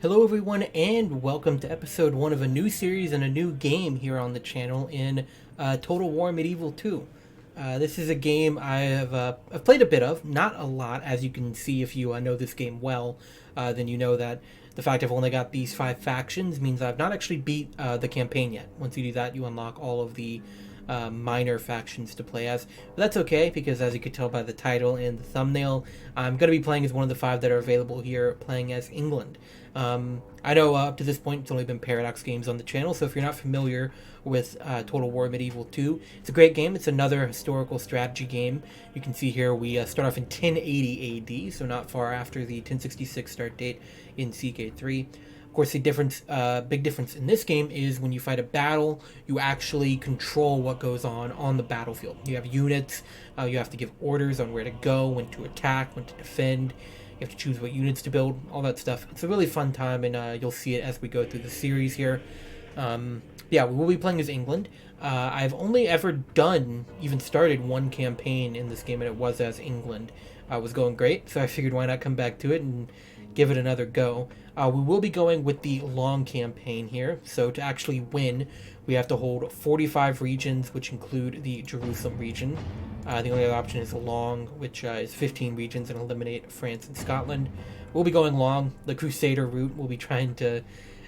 Hello everyone and welcome to episode 1 of a new series and a new game here on the channel in Total War Medieval 2. This is a game I've played a bit of, not a lot, as you can see if you know this game well, then you know that the fact I've only got these 5 factions means I've not actually beat the campaign yet. Once you do that, you unlock all of the minor factions to play as. But that's okay, because as you could tell by the title and the thumbnail, I'm going to be playing as one of the 5 that are available here, playing as England. I know up to this point it's only been Paradox games on the channel, so if you're not familiar with Total War Medieval 2, it's a great game. It's another historical strategy game. You can see here we start off in 1080 AD, so not far after the 1066 start date in CK3. Of course, the big difference in this game is when you fight a battle, you actually control what goes on the battlefield. You have units, you have to give orders on where to go, when to attack, when to defend. You have to choose what units to build, all that stuff. It's a really fun time, and you'll see it as we go through the series here. Yeah, we will be playing as England. I've only ever even started one campaign in this game, and it was as England. It was going great, so I figured why not come back to it and give it another go. We will be going with the long campaign here, so to actually win, we have to hold 45 regions, which include the Jerusalem region. The only other option is long, which is 15 regions, and eliminate France and Scotland. We'll be going long. The Crusader route, we'll be trying to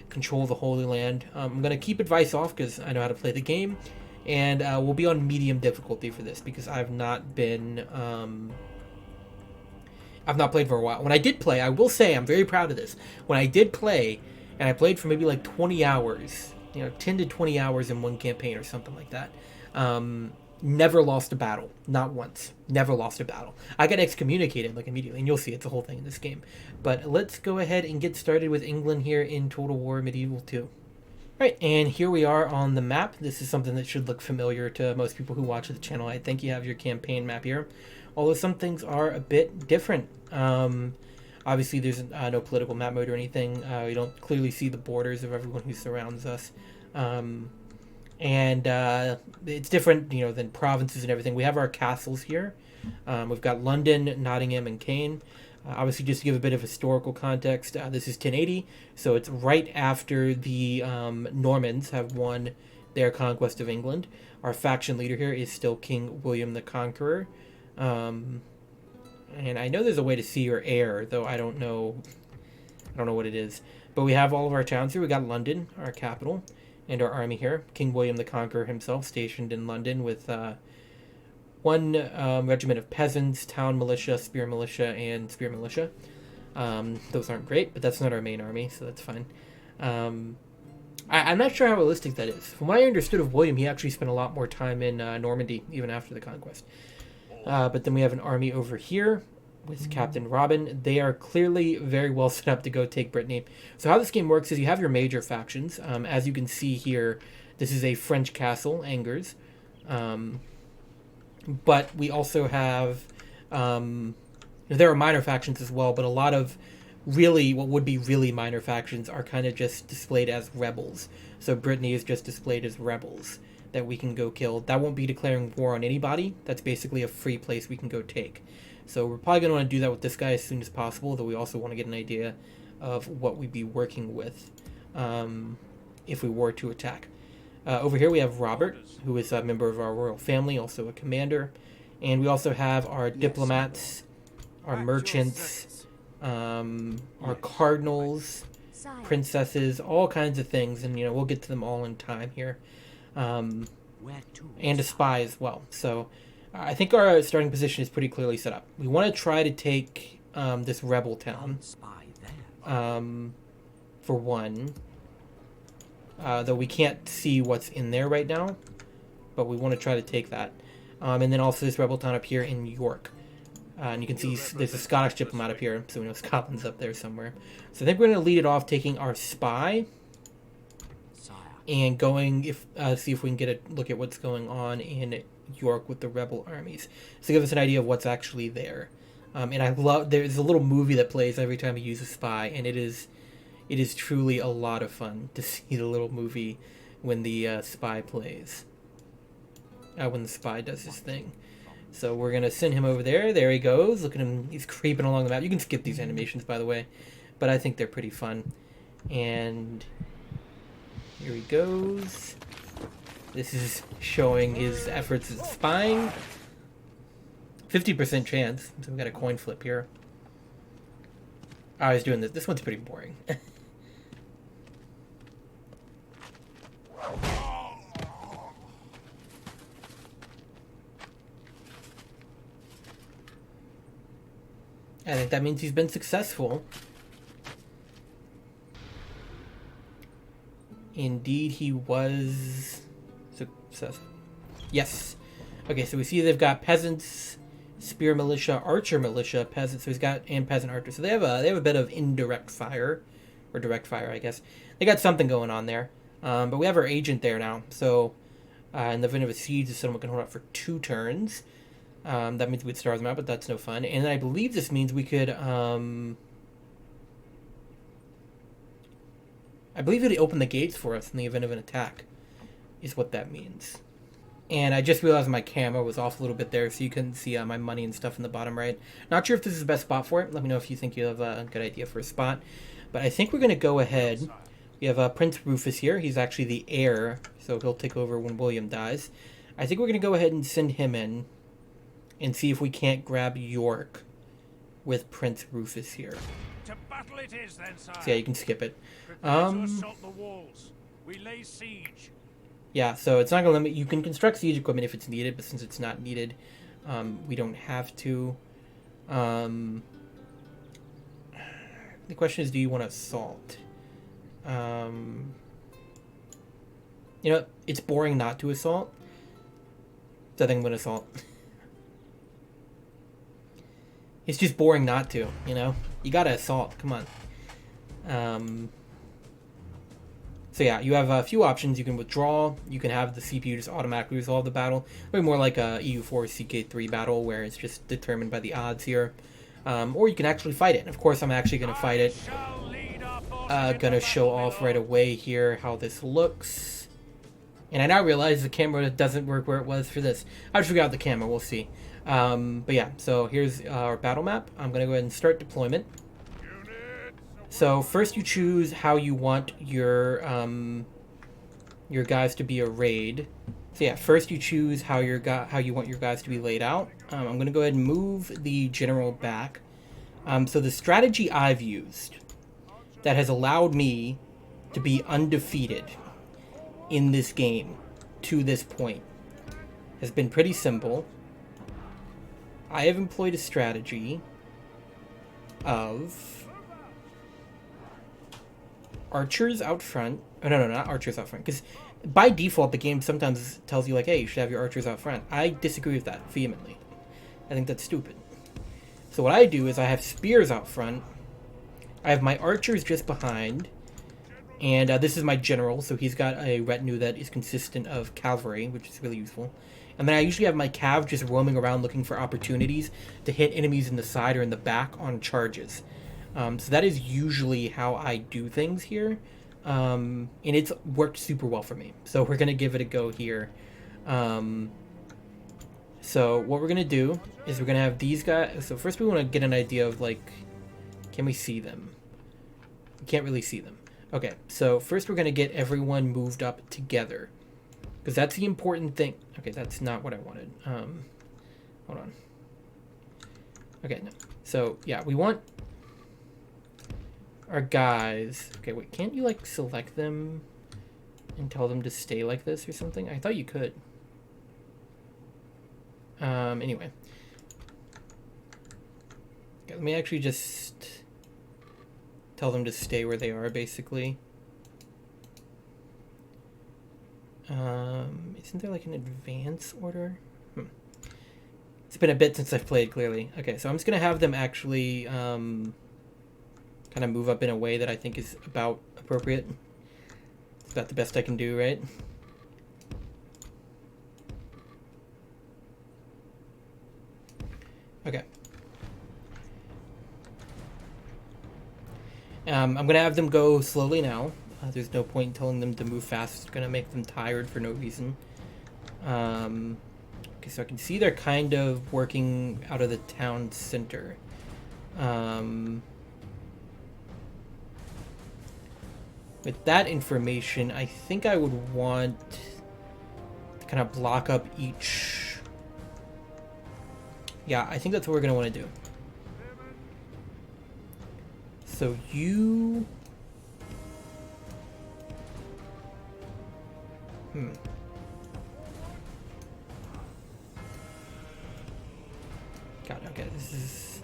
control the Holy Land. I'm going to keep advice off because I know how to play the game, and we'll be on medium difficulty for this because I've not been... I've not played for a while. When I did play, I will say I'm very proud of this. When I did play, and I played for maybe like 20 hours, 10 to 20 hours in one campaign or something like that, never lost a battle. Not once. Never lost a battle. I got excommunicated like immediately, and you'll see it's a whole thing in this game. But let's go ahead and get started with England here in Total War Medieval 2. Right, and here we are on the map. This is something that should look familiar to most people who watch the channel. I think you have your campaign map here, although some things are a bit different. Obviously, there's no political map mode or anything. We don't clearly see the borders of everyone who surrounds us. And it's different, than provinces and everything. We have our castles here. We've got London, Nottingham, and Caen. Obviously, just to give a bit of historical context, this is 1080, so it's right after the Normans have won their conquest of England. Our faction leader here is still King William the Conqueror. And I know there's a way to see your heir, though I don't know what it is. But we have all of our towns here. We got London, our capital, and our army here. King William the Conqueror himself stationed in London with one regiment of peasants, town militia, spear militia, and spear militia. Those aren't great, but that's not our main army, so that's fine. I'm not sure how realistic that is. From what I understood of William, he actually spent a lot more time in Normandy, even after the conquest. But then we have an army over here with Captain Robin. They are clearly very well set up to go take Brittany. So how this game works is you have your major factions. As you can see here, this is a French castle, Angers. But we also have... there are minor factions as well, but a lot of what would be really minor factions are kind of just displayed as rebels. So Brittany is just displayed as rebels that we can go kill. That won't be declaring war on anybody. That's basically a free place we can go take. So we're probably going to want to do that with this guy as soon as possible, though we also want to get an idea of what we'd be working with if we were to attack. Over here we have Robert, who is a member of our royal family, also a commander. And we also have our diplomats, our merchants, our cardinals, princesses, all kinds of things. And, we'll get to them all in time here. And a spy as well. So I think our starting position is pretty clearly set up. We want to try to take this rebel town for one, though we can't see what's in there right now, but we want to try to take that. And then also this rebel town up here in York. And you can see there's a Scottish diplomat up here, so we know Scotland's up there somewhere. So I think we're going to lead it off taking our spy and see if we can get a look at what's going on in York with the rebel armies. So give us an idea of what's actually there. And I love, there's a little movie that plays every time you use a spy, and it is truly a lot of fun to see the little movie when the spy plays. When the spy does his thing. So we're going to send him over there. There he goes. Look at him. He's creeping along the map. You can skip these animations, by the way, but I think they're pretty fun. And here he goes. This is showing his efforts at spying. 50% chance. So we got a coin flip here. I was doing this. This one's pretty boring. I think that means he's been successful. Indeed, he was successful. Yes. Okay, so we see they've got peasants, spear militia, archer militia, peasants. So he's got and peasant archer. So they have a bit of indirect fire, or direct fire, I guess. They got something going on there. But we have our agent there now. So in the event of a siege, someone can hold out for 2 turns. That means we'd starve them out, but that's no fun. And I believe this means we could, I believe it'd open the gates for us in the event of an attack, is what that means. And I just realized my camera was off a little bit there, so you couldn't see my money and stuff in the bottom right. Not sure if this is the best spot for it. Let me know if you think you have a good idea for a spot. But I think we're going to go ahead. We have Prince Rufus here. He's actually the heir, so he'll take over when William dies. I think we're going to go ahead and send him in and see if we can't grab York with Prince Rufus here. To battle it is, then, sire. So yeah, you can skip it. Prepare to assault the walls. We lay siege. Yeah, so it's not going to limit. You can construct siege equipment if it's needed, but since it's not needed, we don't have to. The question is, do you want to assault? You know, it's boring not to assault. So I think I'm going to assault. It's just boring not to, you know? You gotta assault, come on. So yeah, you have a few options. You can withdraw, you can have the CPU just automatically resolve the battle. Way more like a EU4 CK3 battle where it's just determined by the odds here. Or you can actually fight it. And of course I'm actually gonna fight it. Gonna show off right away here how this looks. And I now realize the camera doesn't work where it was for this. I'll figure out the camera, we'll see. But yeah, so here's our battle map. I'm going to go ahead and start deployment. So first you choose how you want your guys to be arrayed. So yeah, first you choose how you want your guys to be laid out. I'm going to go ahead and move the general back. So the strategy I've used that has allowed me to be undefeated in this game to this point has been pretty simple. I have employed a strategy of archers out front. Oh, no, not archers out front. Because by default, the game sometimes tells you, like, hey, you should have your archers out front. I disagree with that vehemently. I think that's stupid. So what I do is I have spears out front. I have my archers just behind. And this is my general, so he's got a retinue that is consistent of cavalry, which is really useful. And then I usually have my cav just roaming around looking for opportunities to hit enemies in the side or in the back on charges. So that is usually how I do things here. And it's worked super well for me. So we're going to give it a go here. So what we're going to do is we're going to have these guys. So first we want to get an idea of, like, can we see them? We can't really see them. Okay, so first we're going to get everyone moved up together. Because that's the important thing. Okay, that's not what I wanted. Hold on. Okay, no. So, yeah, we want our guys. Okay, wait, can't you, like, select them and tell them to stay like this or something? I thought you could. Anyway. Okay, let me actually just tell them to stay where they are, basically. Isn't there like an advance order? It's been a bit since I've played, clearly. Okay, so I'm just gonna have them actually kind of move up in a way that I think is about appropriate. It's about the best I can do, right? Okay. I'm gonna have them go slowly now. There's no point in telling them to move fast. It's gonna make them tired for no reason. Okay, so I can see they're kind of working out of the town center. with that information, I think I would want to kind of block up each. Yeah, I think that's what we're going to want to do. So you... God, okay, this is...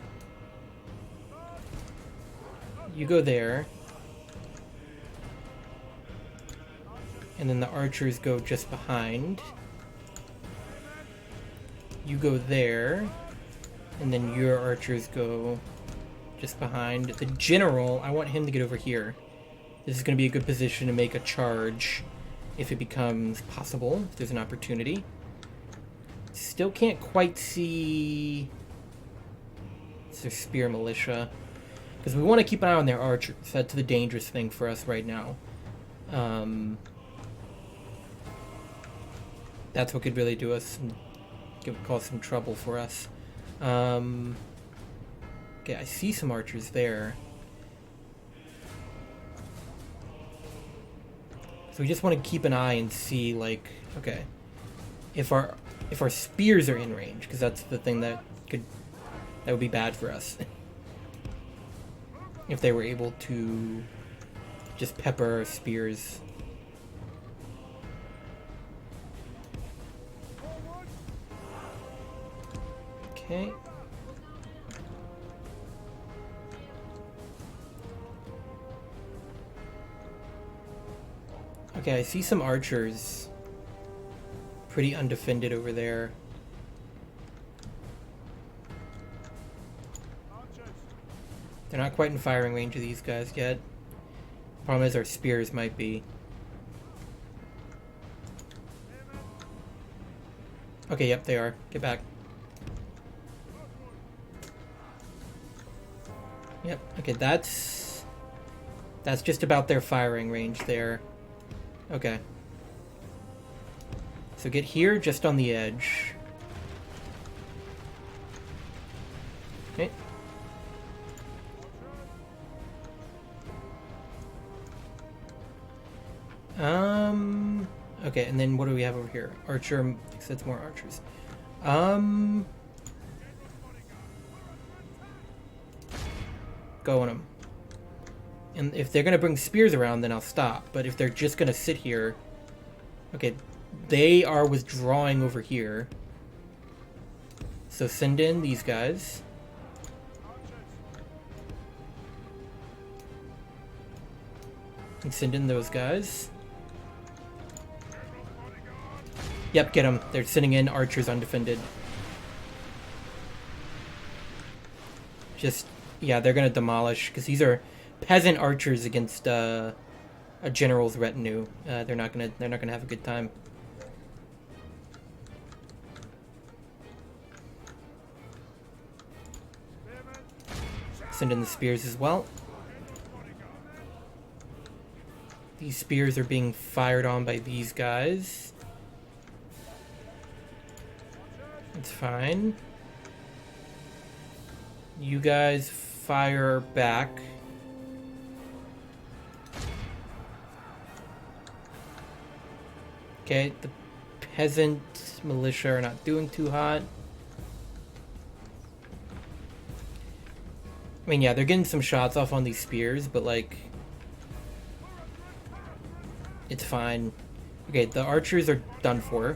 You go there. And then the archers go just behind. You go there. And then your archers go just behind. The general, I want him to get over here. This is going to be a good position to make a charge if it becomes possible, if there's an opportunity. Still can't quite see... It's their spear militia. Because we want to keep an eye on their archers. That's the dangerous thing for us right now. That's what could really do us and cause some trouble for us. Okay, I see some archers there. So we just want to keep an eye and see, like, okay, if our spears are in range, because that's the thing that would be bad for us. If they were able to just pepper our spears. Okay. Okay, I see some archers pretty undefended over there. They're not quite in firing range of these guys yet. Problem is our spears might be. Okay, yep, they are. Get back. Yep, okay, that's just about their firing range there. Okay. So get here, just on the edge. Okay. Okay, and then what do we have over here? Archer, that's more archers. Go on them. And if they're gonna bring spears around, then I'll stop. But if they're just gonna sit here... Okay, they are withdrawing over here. So send in these guys. And send in those guys. Yep, get them. They're sending in archers undefended. Just, yeah, they're gonna demolish, because these are peasant archers against a general's retinue. They're not gonna have a good time. Send in the spears as well. These spears are being fired on by these guys. It's fine. You guys fire back. Okay, the peasant militia are not doing too hot. I mean, yeah, they're getting some shots off on these spears, but, like, it's fine. Okay, the archers are done for.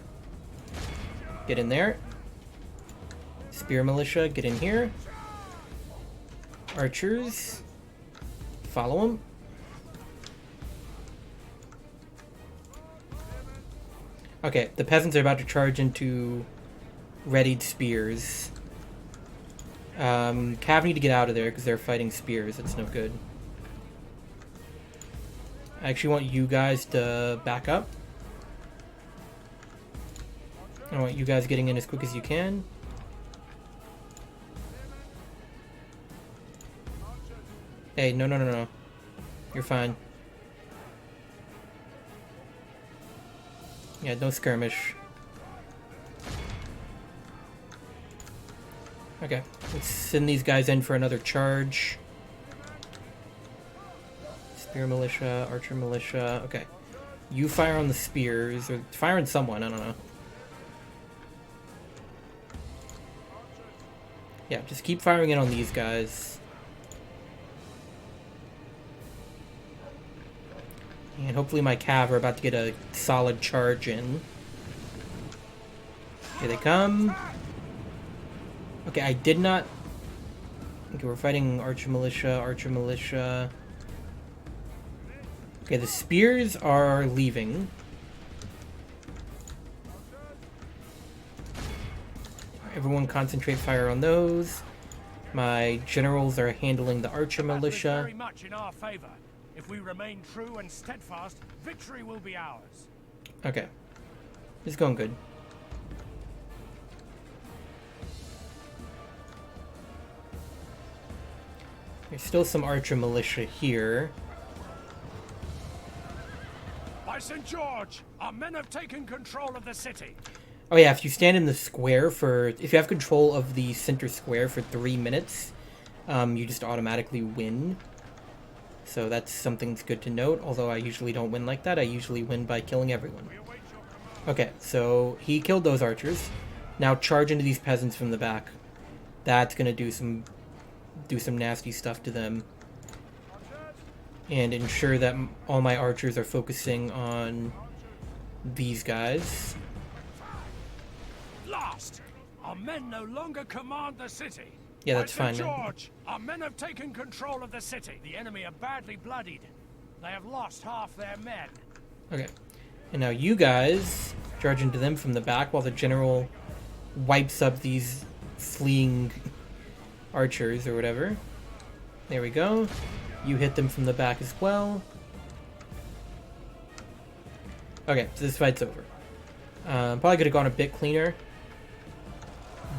Get in there. Spear militia, get in here. Archers, follow them. Okay, the peasants are about to charge into readied spears. Cav need to get out of there because they're fighting spears. That's no good. I actually want you guys to back up. I want you guys getting in as quick as you can. Hey, no, no, no, no. You're fine. Yeah, no skirmish. Okay, let's send these guys in for another charge. Spear militia, archer militia. Okay. You fire on the spears, or fire on someone, I don't know. Yeah, just keep firing in on these guys. And hopefully my cav are about to get a solid charge in. Here they come. Okay, I did not... Okay, we're fighting archer militia, archer militia. Okay, the spears are leaving. Everyone concentrate fire on those. My generals are handling the archer militia. Very much in our favor. If we remain true and steadfast, victory will be ours. Okay. It's going good. There's still some archer militia here. By St. George, our men have taken control of the city. Oh yeah, if you stand in the square for... If you have control of the center square for 3 minutes, you just automatically win. So that's something that's good to note, although I usually don't win like that. I usually win by killing everyone. Okay, so he killed those archers. Now charge into these peasants from the back. That's gonna do some nasty stuff to them. And ensure that all my archers are focusing on these guys. Lost! Our men no longer command the city. Yeah, that's By fine. St. George, our men have taken control of the city. The enemy are badly bloodied. They have lost half their men. Okay. And now you guys charge into them from the back while the general wipes up these fleeing archers or whatever. There we go. You hit them from the back as well. Okay, so this fight's over. Probably could have gone a bit cleaner.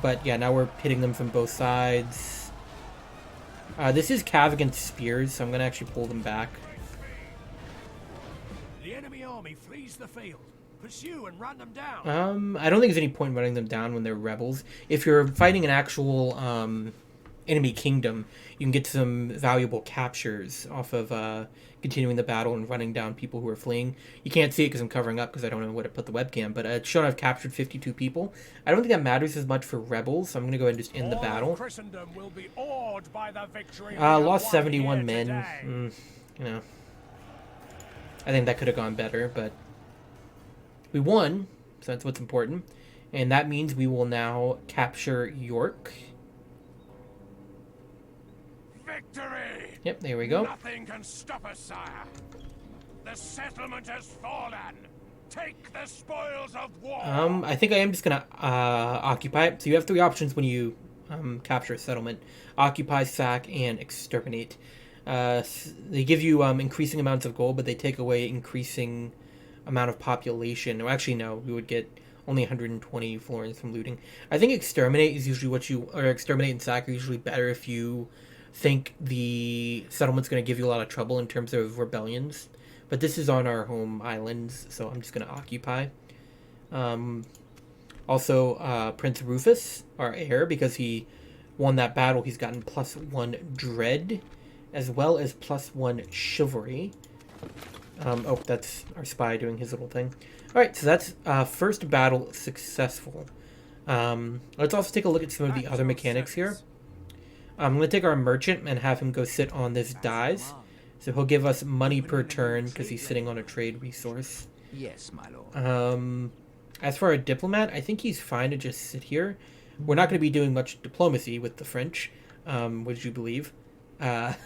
But yeah, now we're hitting them from both sides. This is cav against spears, so I'm going to actually pull them back. The enemy army flees the field. Pursue and run them down. I don't think there's any point running them down when they're rebels. If you're fighting an actual enemy kingdom, you can get some valuable captures off of continuing the battle and running down people who are fleeing. You can't see it because I'm covering up because I don't know where to put the webcam, but it's shown I've captured 52 people. I don't think that matters as much for rebels, so I'm going to go ahead and just end the battle. Christendom will be awed by the victory. Lost 71 men. You know, I think that could have gone better, but we won, so that's what's important. And that means we will now capture York. Victory! Yep, there we go. Nothing can stop us, sire. The settlement has fallen. Take the spoils of war. I think I am just gonna occupy it. So you have 3 options when you capture a settlement: occupy, sack, and exterminate. They give you increasing amounts of gold, but they take away increasing amount of population. Or actually, no, we would get only 120 florins from looting. I think exterminate is usually what you, or exterminate and sack are usually better if you think the settlement's going to give you a lot of trouble in terms of rebellions. But this is on our home islands, so I'm just going to occupy. Also, Prince Rufus, our heir, because he won that battle, he's gotten +1 dread, as well as +1 chivalry. Oh, that's our spy doing his little thing. Alright, so that's first battle successful. Let's also take a look at some of the other mechanics here. I'm going to take our merchant and have him go sit on this dies. So he'll give us money per turn because he's sitting on a trade resource. Yes, my lord. As for our diplomat, I think he's fine to just sit here. We're not going to be doing much diplomacy with the French, would you believe? But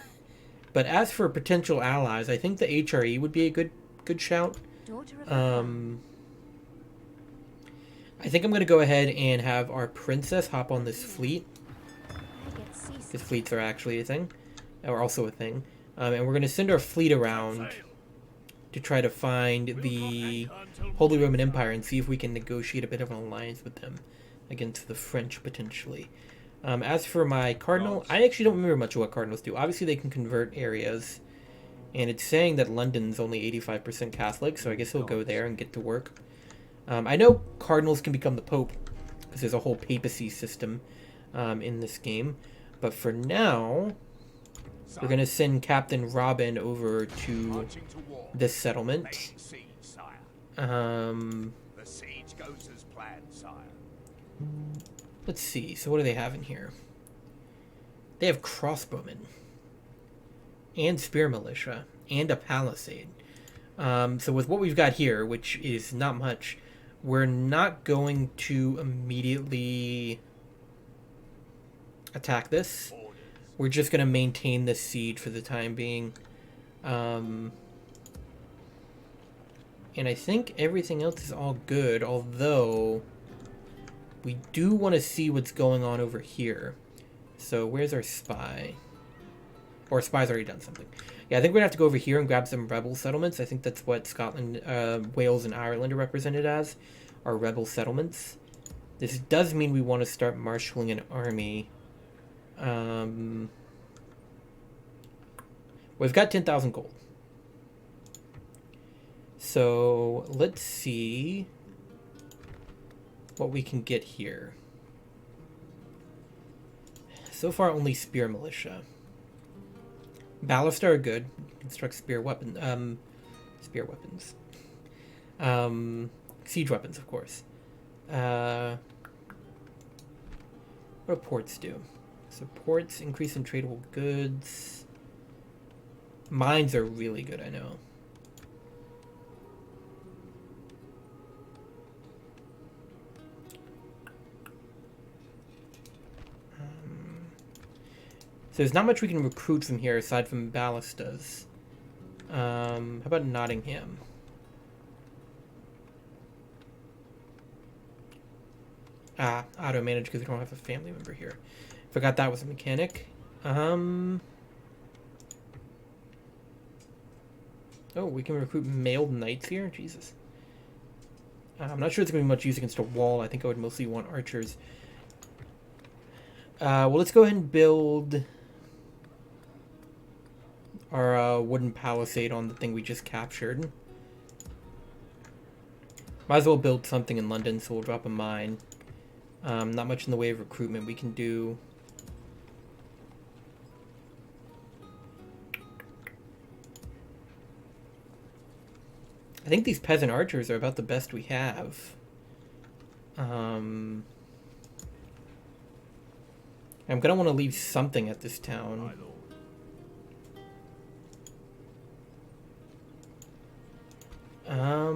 as for potential allies, I think the HRE would be a good shout. I think I'm going to go ahead and have our princess hop on this fleet. Because fleets are actually a thing. Or also a thing. And we're going to send our fleet around to try to find the Holy Roman Empire and see if we can negotiate a bit of an alliance with them against the French, potentially. As for my cardinal, I actually don't remember much of what cardinals do. Obviously, they can convert areas. And it's saying that London's only 85% Catholic, so I guess he'll go there and get to work. I know cardinals can become the Pope, because there's a whole papacy system in this game. But for now, We're going to send Captain Robin over to Marching to war. this settlement. Laying siege, sire. The siege goes as planned, sire. Let's see. So what do they have in here? They have crossbowmen and spear militia and a palisade. So with what we've got here, which is not much, we're not going to immediately attack this. We're just going to maintain this siege for the time being. And I think everything else is all good, although we do want to see what's going on over here. So where's our spy? Or spy's already done something. Yeah, I think we're going to have to go over here and grab some rebel settlements. I think that's what Scotland, Wales, and Ireland are represented as, are rebel settlements. This does mean we want to start marshalling an army. We've got 10,000 gold. So let's see what we can get here. So far, only spear militia. Ballista are good. Construct spear weapons. Siege weapons, of course. What do ports do? So ports increase in tradable goods. Mines are really good, I know. So there's not much we can recruit from here aside from ballistas. How about Nottingham? Auto manage because we don't have a family member here. Forgot that was a mechanic. Oh, we can recruit mailed knights here? Jesus. I'm not sure it's going to be much use against a wall. I think I would mostly want archers. Well, let's go ahead and build our wooden palisade on the thing we just captured. Might as well build something in London, so we'll drop a mine. Not much in the way of recruitment we can do. I think these peasant archers are about the best we have. I'm gonna want to leave something at this town. I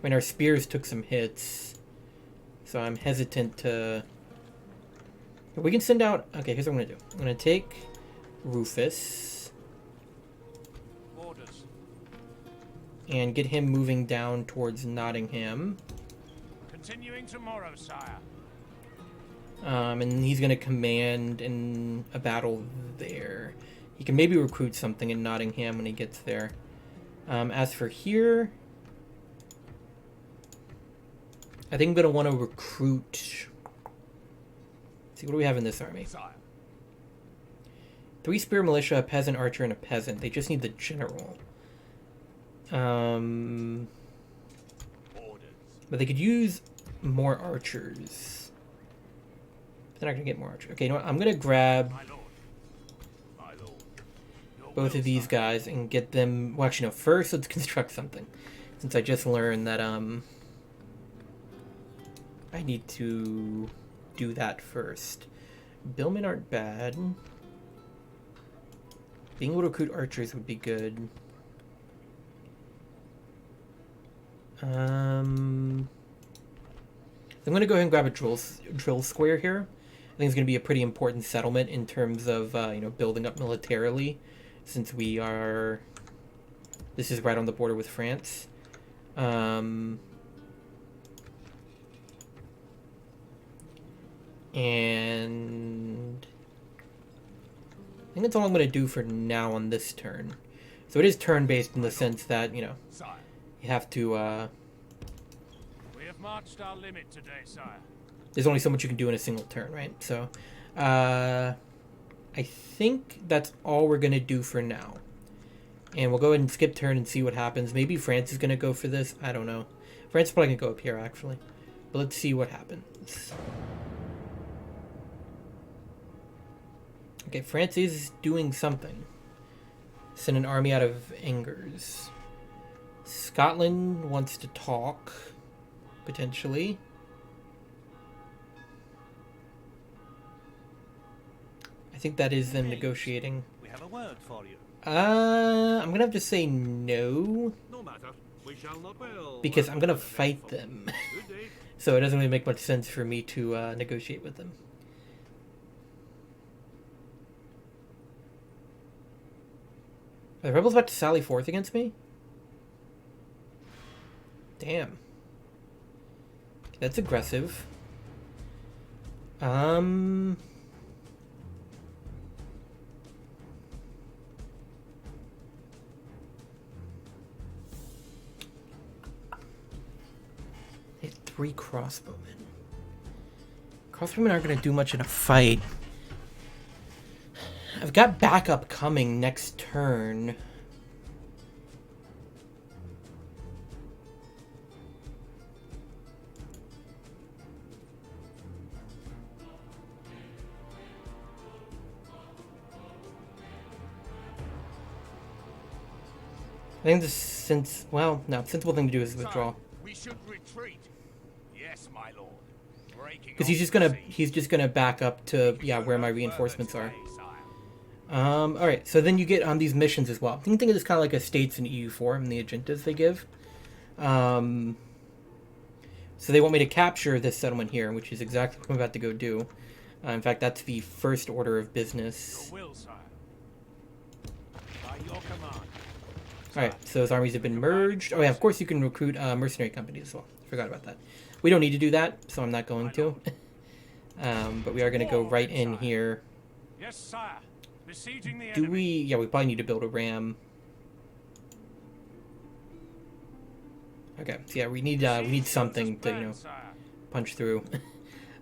mean, our spears took some hits, so I'm hesitant to... We can send out... Okay, here's what I'm gonna do. I'm gonna take Rufus and get him moving down towards Nottingham. Continuing tomorrow, sire. And he's gonna command in a battle there. He can maybe recruit something in Nottingham when he gets there. As for here, I think I'm gonna want to recruit. Let's see, what do we have in this army? Sire. 3 spear militia, a peasant archer, and a peasant. They just need the general. But they could use more archers. They're not gonna get more archers. Okay, you know what? I'm gonna grab both of these guys and get them... Well, actually, no. First, let's construct something. Since I just learned that, I need to do that first. Billmen aren't bad. Being able to recruit archers would be good. I'm going to go ahead and grab a drill square here. I think it's going to be a pretty important settlement in terms of, you know, building up militarily, since we are... This is right on the border with France. And I think that's all I'm going to do for now on this turn. So it is turn-based in the sense that, you know, you have to... We have marched our limit today, sire. There's only so much you can do in a single turn, right? So, I think that's all we're going to do for now. And we'll go ahead and skip turn and see what happens. Maybe France is going to go for this. I don't know. France is probably going to go up here, actually. But let's see what happens. Okay, France is doing something. Send an army out of Angers. Scotland wants to talk, potentially. I think that is them negotiating. We have a word for you. I'm gonna have to say no. No matter. We shall not will. Because I'm gonna fight them. Good day. So it doesn't really make much sense for me to negotiate with them. Are the rebels about to sally forth against me? Damn. That's aggressive. Hit 3 crossbowmen. Crossbowmen aren't going to do much in a fight. I've got backup coming next turn. I think the sensible thing to do is withdraw. We should retreat. Yes, my lord. Because he's just gonna back up to where my reinforcements are. Alright, so then you get on these missions as well. You can think of this kind of like a states in EU4 and the agendas they give. So they want me to capture this settlement here, which is exactly what I'm about to go do. In fact, that's the first order of business. Your will, sire. By your command. Alright, so those armies have been merged. Oh yeah, of course you can recruit mercenary companies as well. Forgot about that. We don't need to do that, so I'm not going to. But we are going to go right in here. Yes, sire. Besieging the Do enemy. we? Yeah, we probably need to build a ram. Okay, so yeah, we need something to, you know, punch through.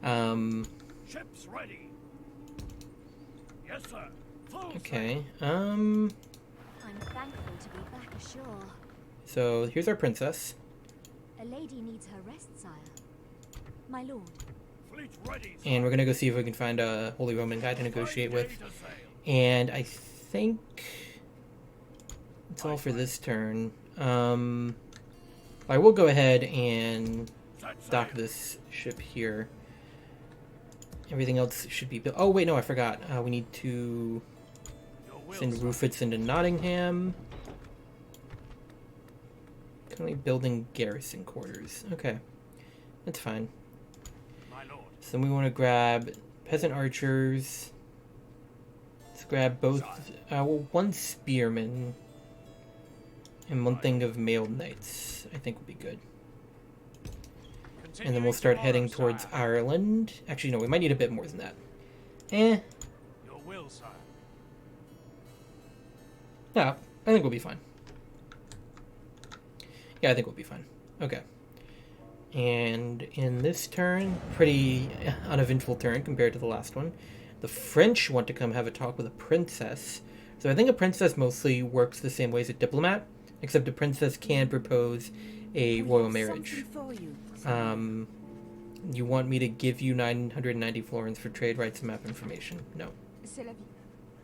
Ships ready. Yes, sir. Full Okay. I'm thankful to be back ashore. So here's our princess. A lady needs her rest, sire. My lord. fleet ready. And we're gonna go see if we can find a Holy Roman guy to negotiate with. And I think that's all for this turn. I will go ahead and dock this ship here. Everything else should be built. Oh wait, no, I forgot. We need to send Rufus into Nottingham. Currently building garrison quarters. Okay, that's fine. So then we want to grab peasant archers. Let's grab both, one spearman and one thing of mailed knights. I think would be good. And then we'll start heading towards Ireland. Actually, no, we might need a bit more than that. Your will, sire. Yeah, I think we'll be fine. Yeah, I think we'll be fine. Okay. And in this turn, pretty uneventful turn compared to the last one, the French want to come have a talk with a princess. So I think a princess mostly works the same way as a diplomat, except a princess can propose a royal marriage. You want me to give you 990 florins for trade rights and map information? No. C'est la vie.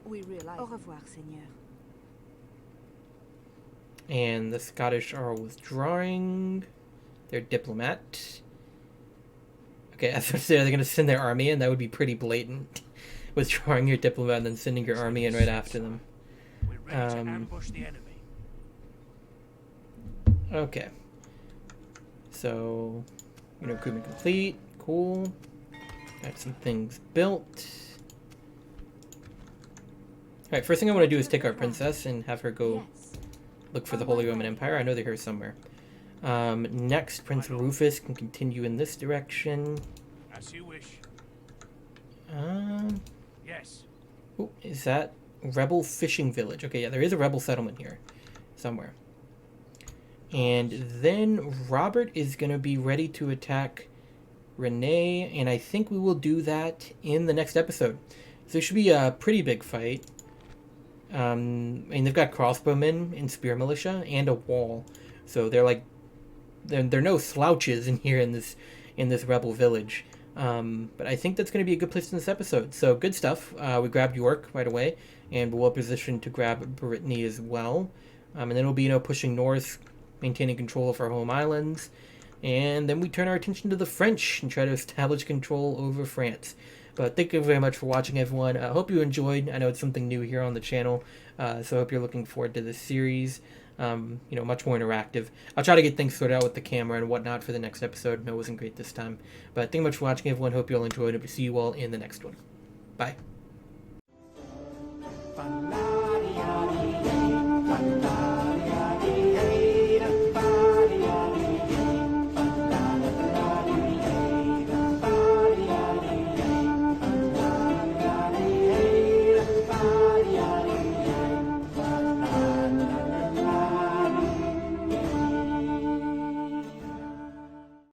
We realize. Au revoir, Seigneur. And the Scottish are withdrawing their diplomat. Okay, I was going to say, are they going to send their army in? That would be pretty blatant. Withdrawing your diplomat and then sending your army in right after them. We're ready to ambush the enemy. Okay. So, recruitment complete. Cool. Got some things built. Alright, first thing I want to do is take our princess and have her go look for the Holy Roman Empire. I know they're here somewhere. Next, Prince Rufus can continue in this direction. As you wish. Yes. Ooh, is that Rebel Fishing Village? Okay, yeah, there is a rebel settlement here somewhere. And then Robert is going to be ready to attack Renee, and I think we will do that in the next episode. So it should be a pretty big fight. And they've got crossbowmen and spear militia and a wall, so they're no slouches in here in this rebel village. But I think that's going to be a good place in this episode. So good stuff. We grabbed York right away, and we're well positioned to grab Brittany as well. And then we'll be, pushing north, maintaining control of our home islands. And then we turn our attention to the French and try to establish control over France. But thank you very much for watching, everyone. I hope you enjoyed. I know it's something new here on the channel, so I hope you're looking forward to this series. Much more interactive. I'll try to get things sorted out with the camera and whatnot for the next episode. No, it wasn't great this time. But thank you much for watching, everyone. Hope you all enjoyed it. We'll see you all in the next one. Bye.